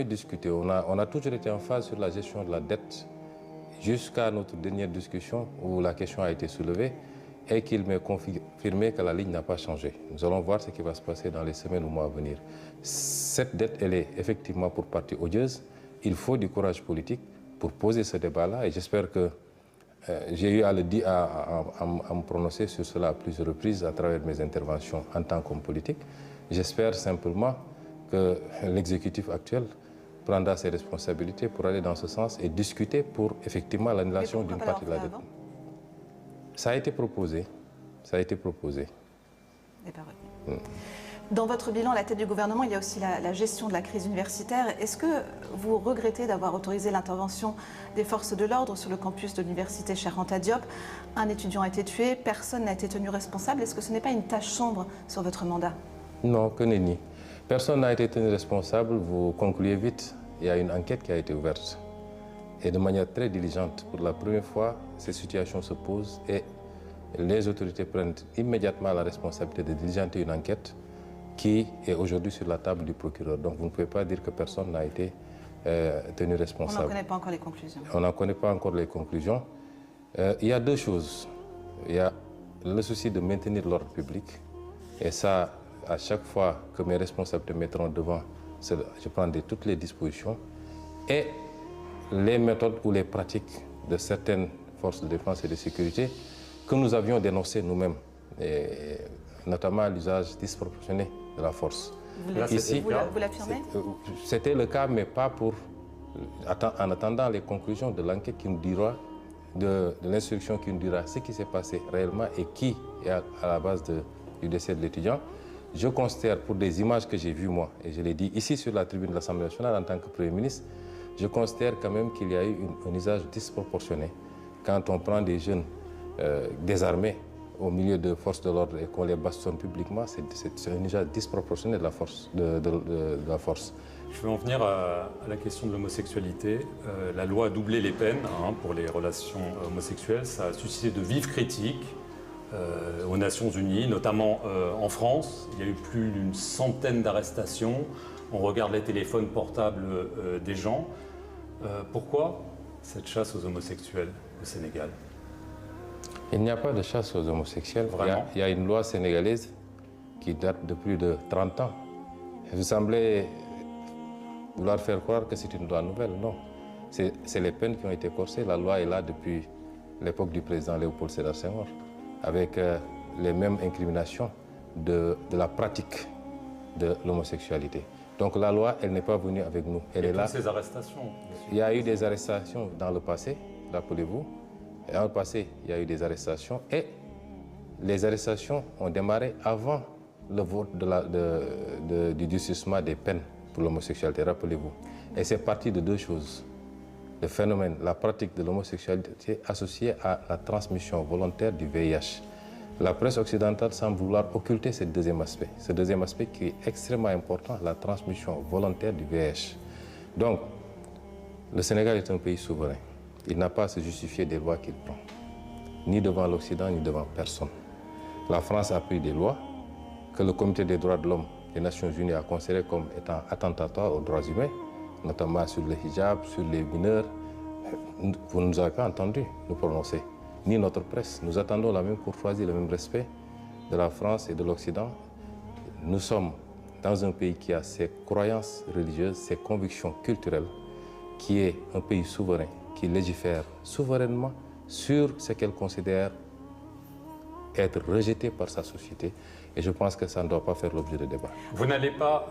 Discuté. On a toujours été en phase sur la gestion de la dette jusqu'à notre dernière discussion où la question a été soulevée et qu'il m'est confirmé que la ligne n'a pas changé. Nous allons voir ce qui va se passer dans les semaines ou mois à venir. Cette dette, elle est effectivement pour partie odieuse. Il faut du courage politique pour poser ce débat-là et j'espère que j'ai eu à me prononcer sur cela à plusieurs reprises à travers mes interventions en tant qu'homme politique. J'espère simplement que l'exécutif actuel prendra ses responsabilités pour aller dans ce sens et discuter pour effectivement l'annulation d'une partie de la dette. Ça a été proposé. Ça a été proposé. Dans votre bilan, à la tête du gouvernement, il y a aussi la gestion de la crise universitaire. Est-ce que vous regrettez d'avoir autorisé l'intervention des forces de l'ordre sur le campus de l'université Cheikh Anta Diop? Un étudiant a été tué, personne n'a été tenu responsable. Est-ce que ce n'est pas une tâche sombre sur votre mandat? Non, que nenni. Personne n'a été tenu responsable, vous concluez vite. Il y a une enquête qui a été ouverte. Et de manière très diligente, pour la première fois, ces situations se posent et les autorités prennent immédiatement la responsabilité de diligenter une enquête qui est aujourd'hui sur la table du procureur. Donc vous ne pouvez pas dire que personne n'a été tenu responsable. On n'en connaît pas encore les conclusions. On n'en connaît pas encore les conclusions. Il y a deux choses. Il y a le souci de maintenir l'ordre public et ça, à chaque fois que mes responsables te mettront devant, je prendrai toutes les dispositions et les méthodes ou les pratiques de certaines forces de défense et de sécurité que nous avions dénoncées nous-mêmes, notamment l'usage disproportionné de la force. Vous l'affirmez? C'était le cas, mais pas pour... En attendant les conclusions de l'enquête qui nous dira, de l'instruction qui nous dira ce qui s'est passé réellement et qui est à la base du décès de l'étudiant. Je considère, pour des images que j'ai vues moi, et je l'ai dit ici sur la tribune de l'Assemblée nationale en tant que Premier ministre, je considère quand même qu'il y a eu un usage disproportionné. Quand on prend des jeunes désarmés au milieu de forces de l'ordre et qu'on les bastonne publiquement, c'est un usage disproportionné de la force. Je vais en venir à la question de l'homosexualité. La loi a doublé les peines pour les relations homosexuelles. Ça a suscité de vives critiques aux Nations Unies, notamment en France. Il y a eu plus d'une centaine d'arrestations. On regarde les téléphones portables des gens. Pourquoi cette chasse aux homosexuels au Sénégal? Il n'y a pas de chasse aux homosexuels. Vraiment? Il y a une loi sénégalaise qui date de plus de 30 ans. Vous semblez vouloir faire croire que c'est une loi nouvelle. Non. C'est les peines qui ont été corsées. La loi est là depuis l'époque du président Léopold Sédar Senghor, avec les mêmes incriminations de la pratique de l'homosexualité. Donc la loi, elle n'est pas venue avec nous. Elle est là. Ces arrestations. Il y a eu des arrestations dans le passé, rappelez-vous. Dans le passé, il y a eu des arrestations et les arrestations ont démarré avant le vote du durcissement des peines pour l'homosexualité, rappelez-vous. Et c'est parti de deux choses. Le phénomène, la pratique de l'homosexualité associée à la transmission volontaire du VIH. La presse occidentale semble vouloir occulter ce deuxième aspect qui est extrêmement important, la transmission volontaire du VIH. Donc, le Sénégal est un pays souverain. Il n'a pas à se justifier des lois qu'il prend, ni devant l'Occident, ni devant personne. La France a pris des lois que le Comité des droits de l'homme des Nations Unies a considérées comme étant attentatoires aux droits humains, notamment sur le hijab, sur les mineurs. Vous ne nous avez pas entendu nous prononcer, ni notre presse. Nous attendons la même courtoisie, le même respect de la France et de l'Occident. Nous sommes dans un pays qui a ses croyances religieuses, ses convictions culturelles, qui est un pays souverain, qui légifère souverainement sur ce qu'elle considère être rejeté par sa société. Et je pense que ça ne doit pas faire l'objet de débat. Vous n'allez pas...